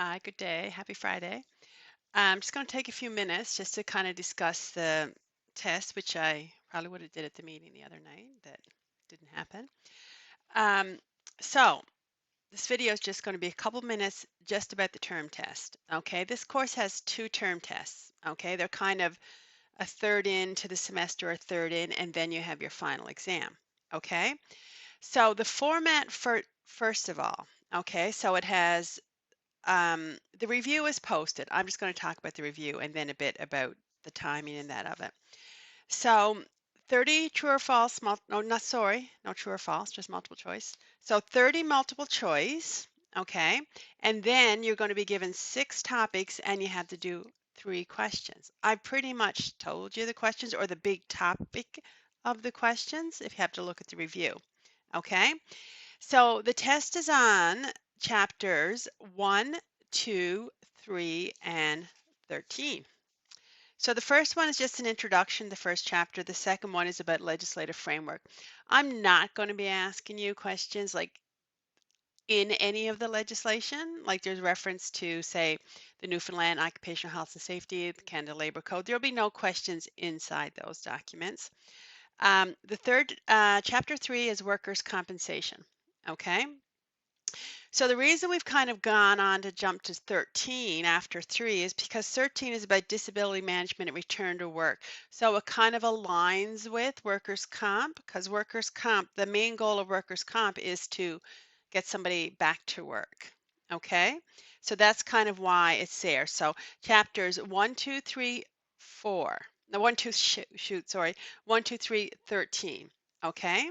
Hi, good day. Happy Friday. I'm just going to take a few minutes just to kind of discuss the test, which I probably would have did at the meeting the other night that didn't happen. Um, so this video is just going to be a couple minutes just about the term test. Okay, this course has two term tests. Okay, they're kind of a third into the semester, a third in, and then you have your final exam. Okay, so the format for first of all, okay, so it has the review is posted. I'm just going to talk about the review and then a bit about the timing and that of it. So 30 true or false, no, not sorry, no true or false, just multiple choice. So 30 multiple choice, okay? And then you're going to be given 6 topics and you have to do 3 questions. I pretty much told you the questions or the big topic of the questions if you have to look at the review, okay? So the test is on chapters 1, 2, 3, and 13. So the first one is just an introduction, the first chapter. The second one is about legislative framework. I'm not going to be asking you questions like in any of the legislation, like there's reference to, say, the Newfoundland Occupational Health and Safety, the Canada Labor Code. There'll be no questions inside those documents. The third, chapter 3 is workers' compensation. Okay. So the reason we've kind of gone on to jump to 13 after 3 is because 13 is about disability management and return to work. So it kind of aligns with workers' comp because workers' comp, the main goal of workers' comp is to get somebody back to work. Okay, so that's kind of why it's there. So chapters 1, 2, 3, 4. No, 1, 2, sorry, 1, 2, 3, 13. Okay.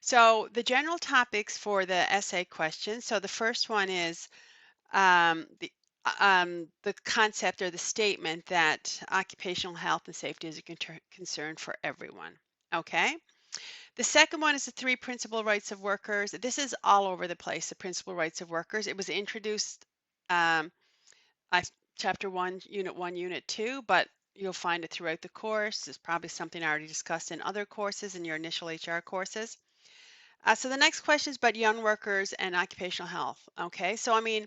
So the general topics for the essay questions. So the first one is the concept or the statement that occupational health and safety is a concern for everyone. Okay. The second one is the 3 principal rights of workers. This is all over the place, the principal rights of workers. It was introduced um, I, chapter 1, unit 1, unit 2, but you'll find it throughout the course. It's probably something I already discussed in other courses, in your initial HR courses. So the next question is about young workers and occupational health. Okay, so I mean,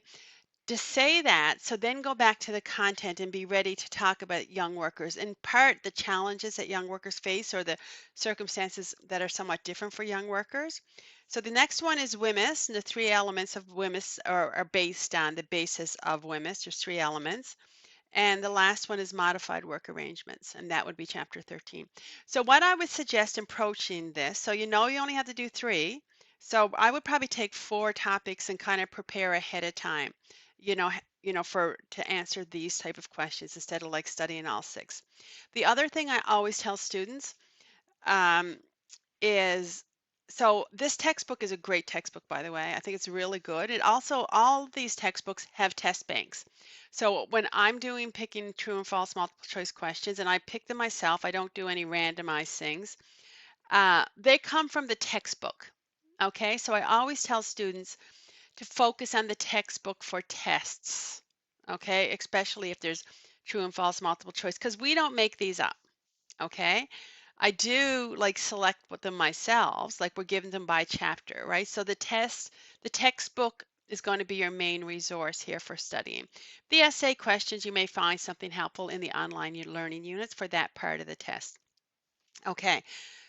to say that, so then go back to the content and be ready to talk about young workers. In part, the challenges that young workers face or the circumstances that are somewhat different for young workers. So the next one is WMIS, and the 3 elements of WMIS are based on the basis of WMIS. There's 3 elements. And the last one is modified work arrangements, and that would be chapter 13. So what I would suggest approaching this, so you know you only have to do 3, so I would probably take 4 topics and kind of prepare ahead of time, for to answer these type of questions instead of like studying all 6. The other thing I always tell students um, is so this textbook is a great textbook, by the way. I think it's really good. It also, all of these textbooks have test banks. So when I'm doing picking true and false multiple choice questions, and I pick them myself, I don't do any randomized things. They come from the textbook. Okay, so I always tell students to focus on the textbook for tests. Okay, especially if there's true and false multiple choice, because we don't make these up. Okay. I do like select with them myself, like we're giving them by chapter, right? So the textbook is going to be your main resource here for studying. The essay questions, you may find something helpful in the online learning units for that part of the test. Okay,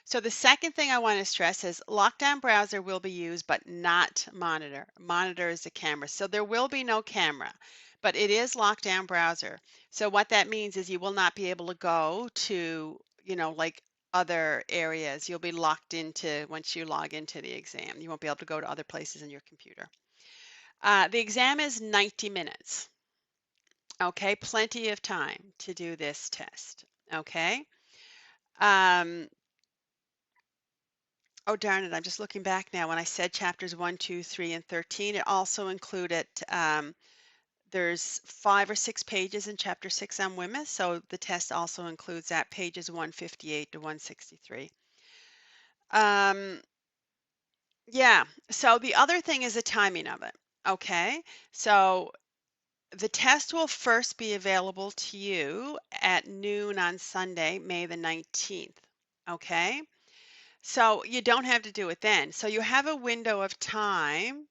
so the second thing I want to stress is lockdown browser will be used, but not monitor. Monitor is the camera. So there will be no camera, but it is lockdown browser. So what that means is you will not be able to go to, like other areas. You'll be locked into once you log into the exam. You won't be able to go to other places in your computer. The exam is 90 minutes. Okay, plenty of time to do this test. Okay. Um, Oh, darn it. I'm just looking back now. When I said chapters 1, 2, 3, and 13, it also included, there's 5 or 6 pages in chapter 6 on women. So the test also includes that, pages 158 to 163. Yeah. So the other thing is the timing of it. Okay. So the test will first be available to you at noon on Sunday, May the 19th. Okay. So you don't have to do it then. So you have a window of time,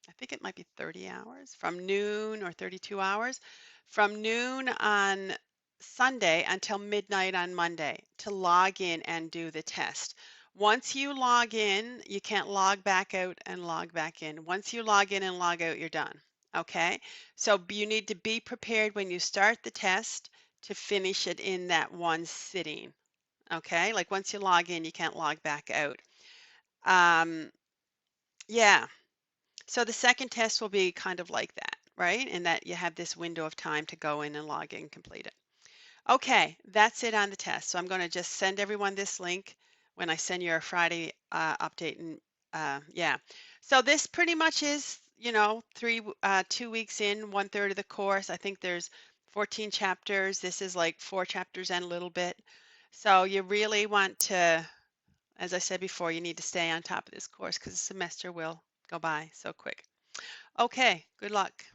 I think it might be 30 hours from noon or 32 hours from noon on Sunday until midnight on Monday to log in and do the test. Once you log in, you can't log back out and log back in. Once you log in and log out, you're done. Okay? So you need to be prepared when you start the test to finish it in that one sitting. Okay? Like once you log in, you can't log back out. Um, yeah. So the second test will be kind of like that, right? And that you have this window of time to go in and log in and complete it. Okay, that's it on the test. So I'm going to just send everyone this link when I send you our Friday update. And yeah, so this pretty much is, 2 weeks in, 1/3 of the course. I think there's 14 chapters. This is like 4 chapters and a little bit. So you really want to, as I said before, you need to stay on top of this course because the semester will go by so quick. Okay, good luck.